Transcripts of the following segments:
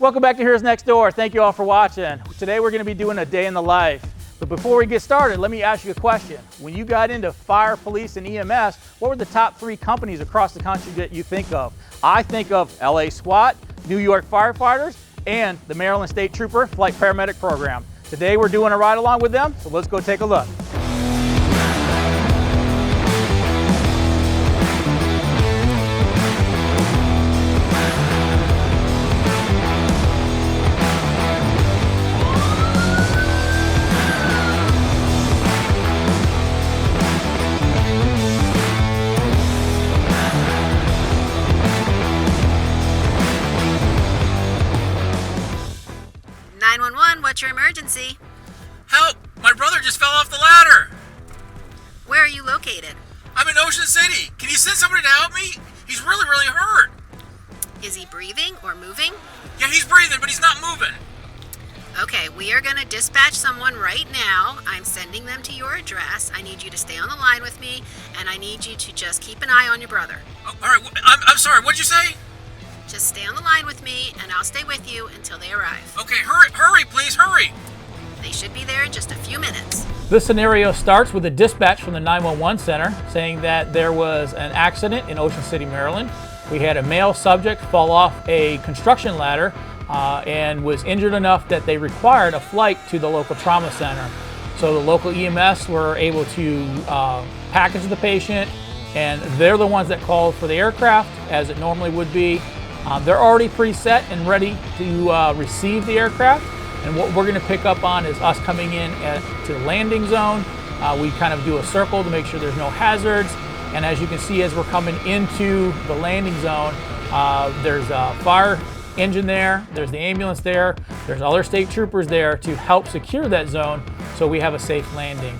Welcome back to Here's Next Door. Thank you all for watching. Today we're going to be doing a day in the life. But before we get started, let me ask you a question. When you got into fire, police, and EMS, what were the top 3 companies across the country that you think of? I think of LA SWAT, New York firefighters, and the Maryland State Trooper Flight Paramedic Program. Today we're doing a ride along with them, so let's go take a look. What's your emergency? Help! My brother just fell off the ladder! Where are you located? I'm in Ocean City. Can you send somebody to help me? He's really hurt. Is he breathing or moving? Yeah, he's breathing, but he's not moving. Okay, we are going to dispatch someone right now. I'm sending them to your address. I need you to stay on the line with me, and I need you to just keep an eye on your brother. Oh, all right, I'm sorry, what'd you say? Just stay on the line with me, and I'll stay with you until they arrive. Okay, hurry, please, hurry. They should be there in just a few minutes. This scenario starts with a dispatch from the 911 center saying that there was an accident in Ocean City, Maryland. We had a male subject fall off a construction ladder and was injured enough that they required a flight to the local trauma center. So the local EMS were able to package the patient, and they're the ones that called for the aircraft, as it normally would be. They're already preset and ready to receive the aircraft, and what we're going to pick up on is us coming in to the landing zone. We kind of do a circle to make sure there's no hazards, and as you can see, as we're coming into the landing zone, there's a fire engine there, there's the ambulance there, there's other state troopers there to help secure that zone so we have a safe landing.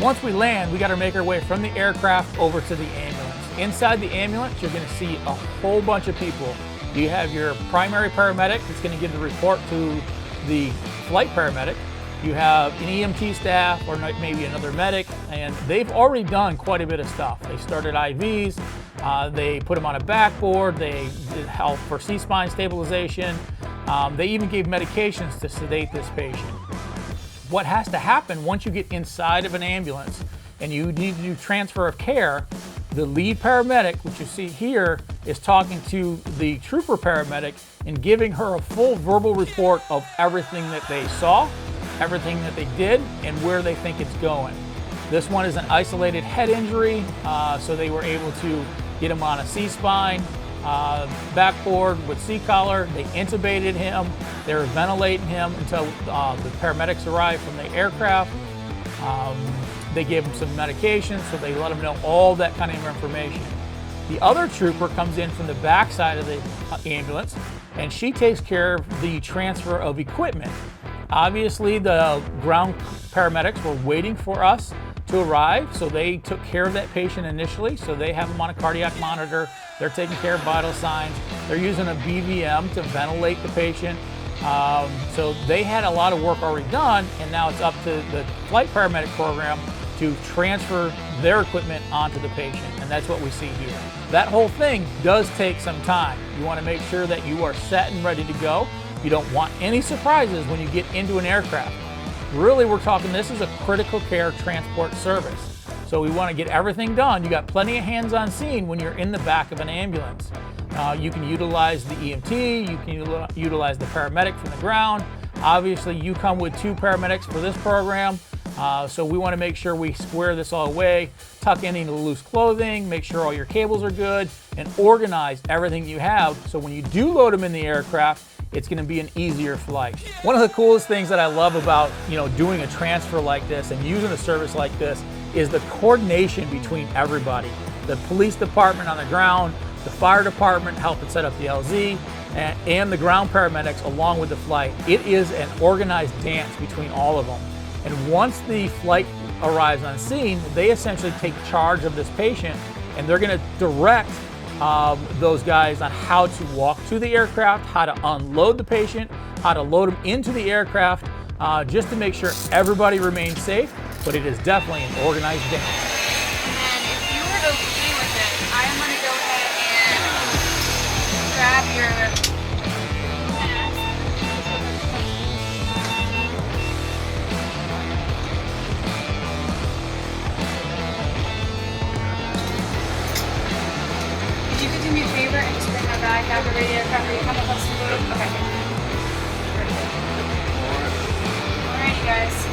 Once we land, we got to make our way from the aircraft over to the ambulance. Inside the ambulance, you're going to see a whole bunch of people. You have your primary paramedic that's going to give the report to the flight paramedic. You have an EMT staff or maybe another medic, and they've already done quite a bit of stuff. They started IVs, they put them on a backboard, they did help for C-spine stabilization, they even gave medications to sedate this patient. What has to happen once you get inside of an ambulance and you need to do transfer of care, the lead paramedic, which you see here, is talking to the trooper paramedic and giving her a full verbal report of everything that they saw, everything that they did, and where they think it's going. This one is an isolated head injury, so they were able to get him on a C-spine, backboard with C-collar. They intubated him. They were ventilating him until the paramedics arrived from the aircraft. They gave him some medication, so they let him know all that kind of information. The other trooper comes in from the back side of the ambulance, and she takes care of the transfer of equipment. Obviously, the ground paramedics were waiting for us to arrive, so they took care of that patient initially. So they have him on a cardiac monitor, they're taking care of vital signs, they're using a BVM to ventilate the patient. So they had a lot of work already done, and now it's up to the flight paramedic program to transfer their equipment onto the patient, and that's what we see here. That whole thing does take some time. You want to make sure that you are set and ready to go. You don't want any surprises when you get into an aircraft. Really, we're talking, this is a critical care transport service. So we want to get everything done. You got plenty of hands on scene when you're in the back of an ambulance. You can utilize the EMT, you can utilize the paramedic from the ground. Obviously, you come with 2 paramedics for this program, so we want to make sure we square this all away, tuck in any loose clothing, make sure all your cables are good, and organize everything you have so when you do load them in the aircraft, it's going to be an easier flight. One of the coolest things that I love about doing a transfer like this and using a service like this is the coordination between everybody. The police department on the ground, the fire department helping set up the LZ, and the ground paramedics along with the flight. It is an organized dance between all of them. And once the flight arrives on scene, they essentially take charge of this patient, and they're going to direct those guys on how to walk to the aircraft, how to unload the patient, how to load them into the aircraft, just to make sure everybody remains safe, but it is definitely an organized dance. And if you were okay with it, I'm going to go ahead and grab your mask. If you could do me a favor and just bring my bag down to the radio cover, you come up us to the okay. Alrighty guys.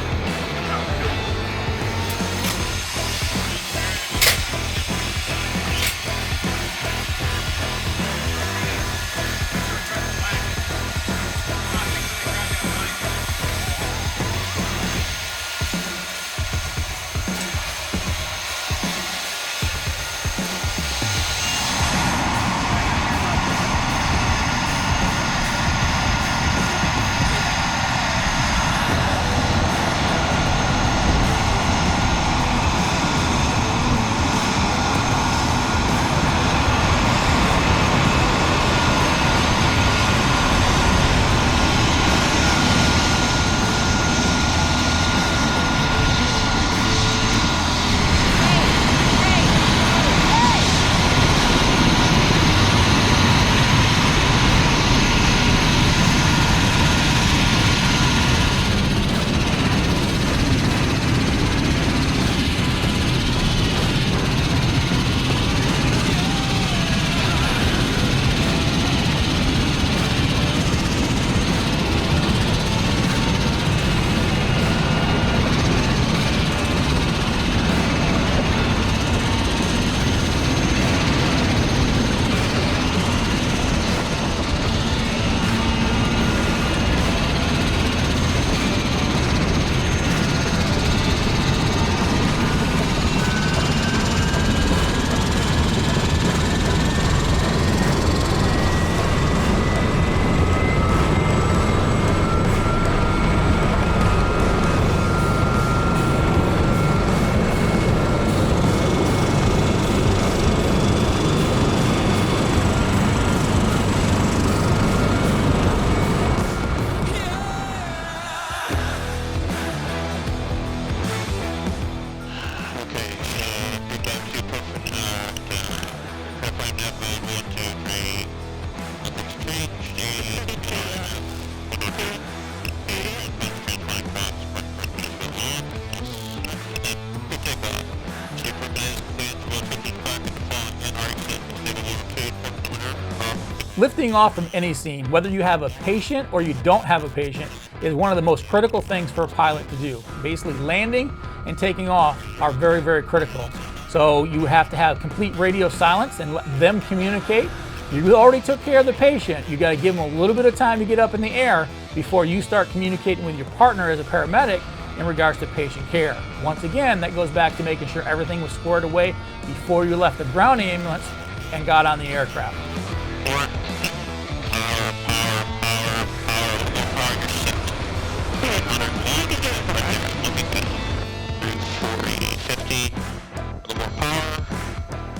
Lifting off from any scene, whether you have a patient or you don't have a patient, is one of the most critical things for a pilot to do. Basically, landing and taking off are very, very critical. So you have to have complete radio silence and let them communicate. You already took care of the patient. You got to give them a little bit of time to get up in the air before you start communicating with your partner as a paramedic in regards to patient care. Once again, that goes back to making sure everything was squared away before you left the ground ambulance and got on the aircraft.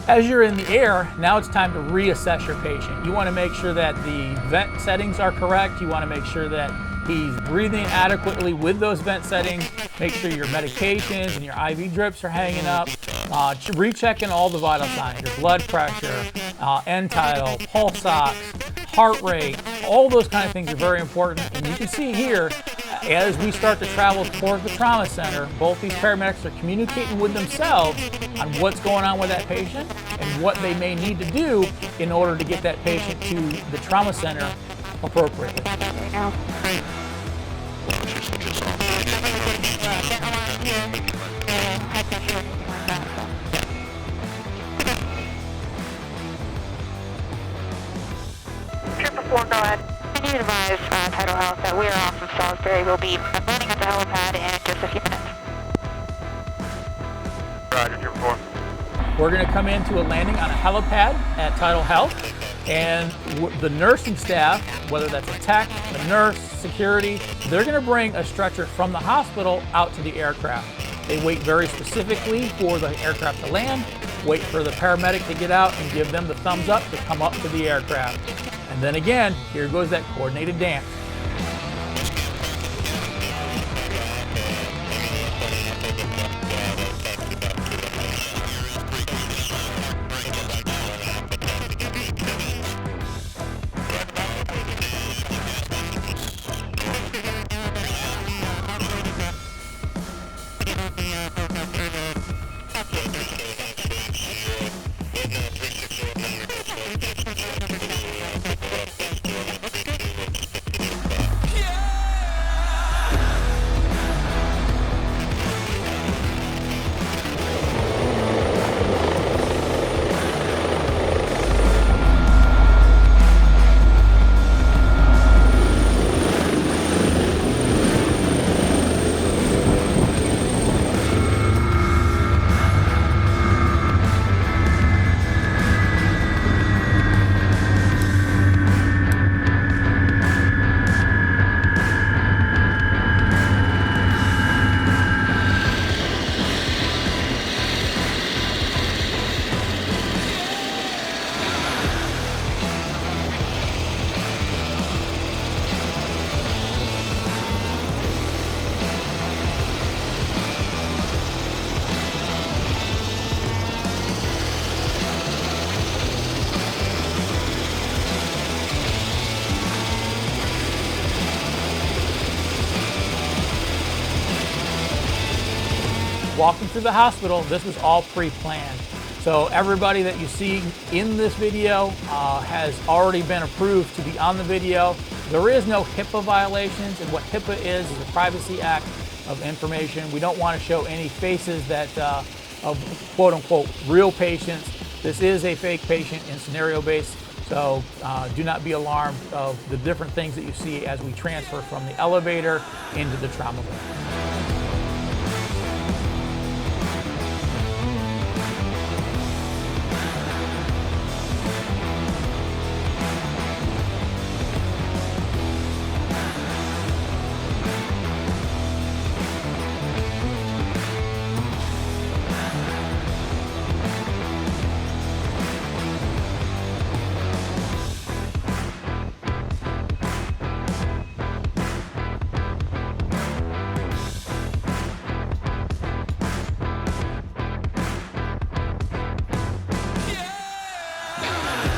As you're in the air, now it's time to reassess your patient. You want to make sure that the vent settings are correct. You want to make sure that he's breathing adequately with those vent settings. Make sure your medications and your IV drips are hanging up. Rechecking all the vital signs, your blood pressure, end tidal, pulse ox, heart rate, all those kind of things are very important. And you can see here, As we start to travel towards the trauma center, both these paramedics are communicating with themselves on what's going on with that patient and what they may need to do in order to get that patient to the trauma center appropriately. Trooper 4, go ahead. Can you advise Title Health that we are off from Salisbury? We'll be landing at the helipad in just a few minutes. Roger, Trooper 4. We're going to come into a landing on a helipad at Title Health, and the nursing staff, whether that's a tech, a nurse, security, they're going to bring a stretcher from the hospital out to the aircraft. They wait very specifically for the aircraft to land, wait for the paramedic to get out and give them the thumbs up to come up to the aircraft. And then again, here goes that coordinated dance. Walking through the hospital, this was all pre-planned. So everybody that you see in this video has already been approved to be on the video. There is no HIPAA violations, and what HIPAA is a Privacy Act of information. We don't want to show any faces that of quote-unquote real patients. This is a fake patient and scenario-based, so do not be alarmed of the different things that you see as we transfer from the elevator into the trauma bay.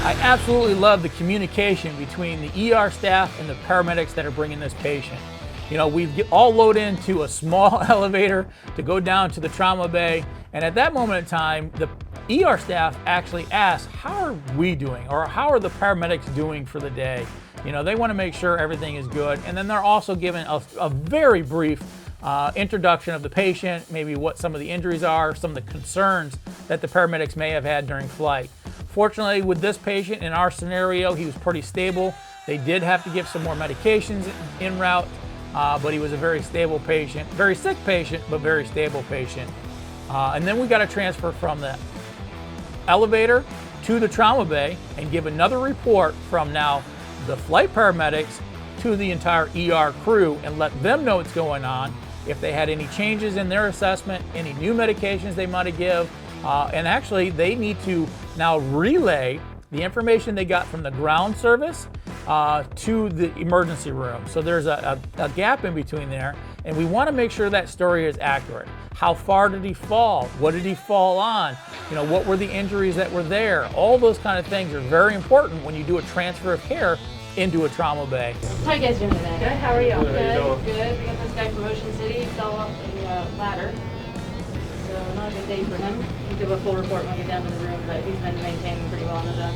I absolutely love the communication between the ER staff and the paramedics that are bringing this patient. You know, we all load into a small elevator to go down to the trauma bay, and at that moment in time, the ER staff actually asks, how are we doing, or how are the paramedics doing for the day? You know, they want to make sure everything is good, and then they're also given a very brief introduction of the patient, maybe what some of the injuries are, some of the concerns that the paramedics may have had during flight. Fortunately, with this patient, in our scenario, he was pretty stable. They did have to give some more medications en route, but he was a very stable patient, very sick patient, but very stable patient. And then we got to transfer from the elevator to the trauma bay and give another report from now the flight paramedics to the entire ER crew and let them know what's going on, if they had any changes in their assessment, any new medications they might give, and actually they need to now relay the information they got from the ground service to the emergency room. So there's a gap in between there, and we want to make sure that story is accurate. How far did he fall? What did he fall on? You know, what were the injuries that were there? All those kind of things are very important when you do a transfer of care into a trauma bay. How you guys doing today? Good. How are you? Good. How you doing? Good. We got this guy from Ocean City. He fell off a ladder. So not a good day for him. We'll give a full report when we get down to the room, but he's been maintaining pretty well on the job.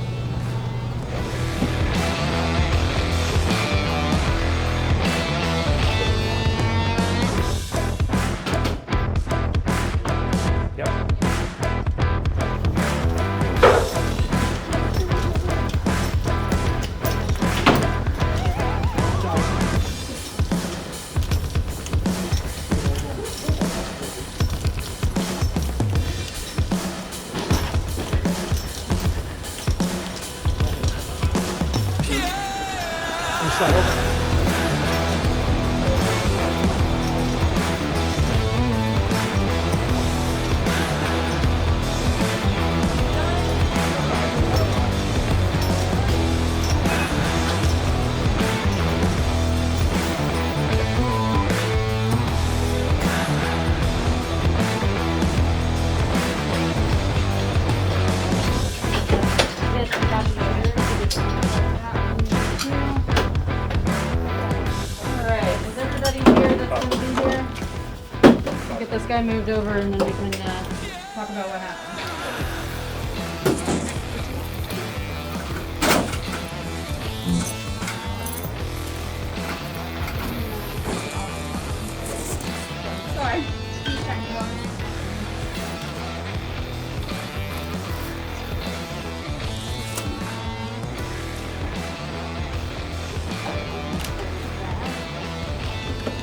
This guy moved over and then we can talk about what happened. Sorry.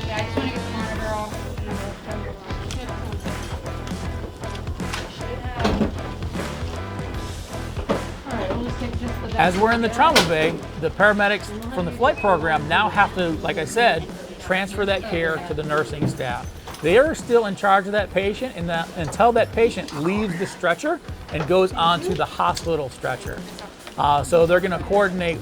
Yeah, I just want to get the monitor off. As we're in the trauma bay, the paramedics from the flight program now have to, like I said, transfer that care to the nursing staff. They are still in charge of that patient until that patient leaves the stretcher and goes onto the hospital stretcher. So they're going to coordinate,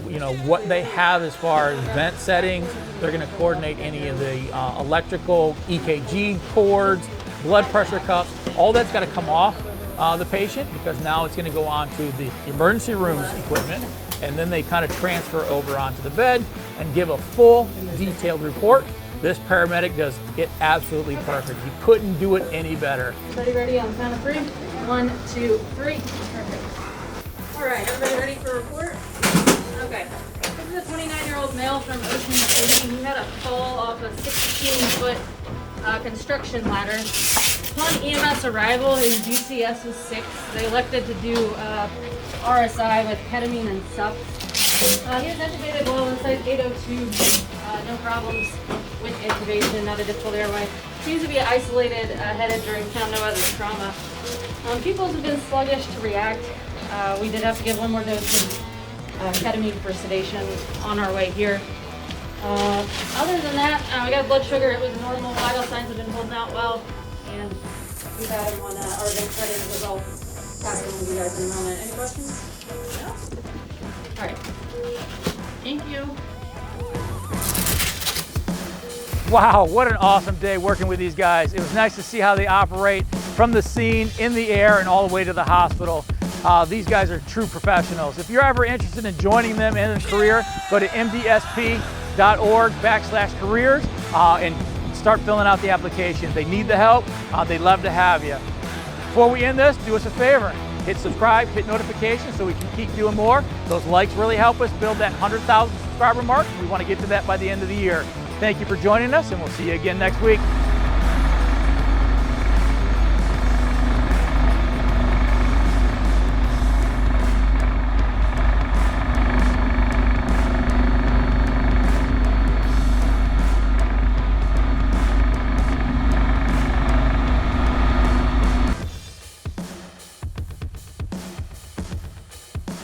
what they have as far as vent settings. They're going to coordinate any of the electrical EKG cords, blood pressure cuffs. All that's got to come off the patient, because now it's going to go on to the emergency room's equipment, and then they kind of transfer over onto the bed and give a full detailed report. This paramedic does it absolutely perfect. You couldn't do it any better. Everybody ready on the count of 3? 1, 2, 3. Perfect. All right, everybody ready for a report? Okay. This is a 29-year-old male from Ocean City. He had a fall off a 16-foot construction ladder. Upon EMS arrival, his GCS was 6. They elected to do RSI with ketamine and sup. He was intubated below inside 802. No problems with intubation, not a difficult airway. Seems to be isolated head injury, found no other trauma. Pupils have been sluggish to react. We did have to give one more dose of ketamine for sedation on our way here. Other than that, we got blood sugar. It was normal. Vital signs have been holding out well. And we've had him on our event settings as well. Pass them with you guys in a moment. Any questions? No? All right. Thank you. Wow, what an awesome day working with these guys. It was nice to see how they operate from the scene, in the air, and all the way to the hospital. These guys are true professionals. If you're ever interested in joining them in a career, go to mdsp.org/careers and start filling out the application. They need the help. They'd love to have you. Before we end this, do us a favor. Hit subscribe, hit notifications so we can keep doing more. Those likes really help us build that 100,000 subscriber mark. We want to get to that by the end of the year. Thank you for joining us, and we'll see you again next week.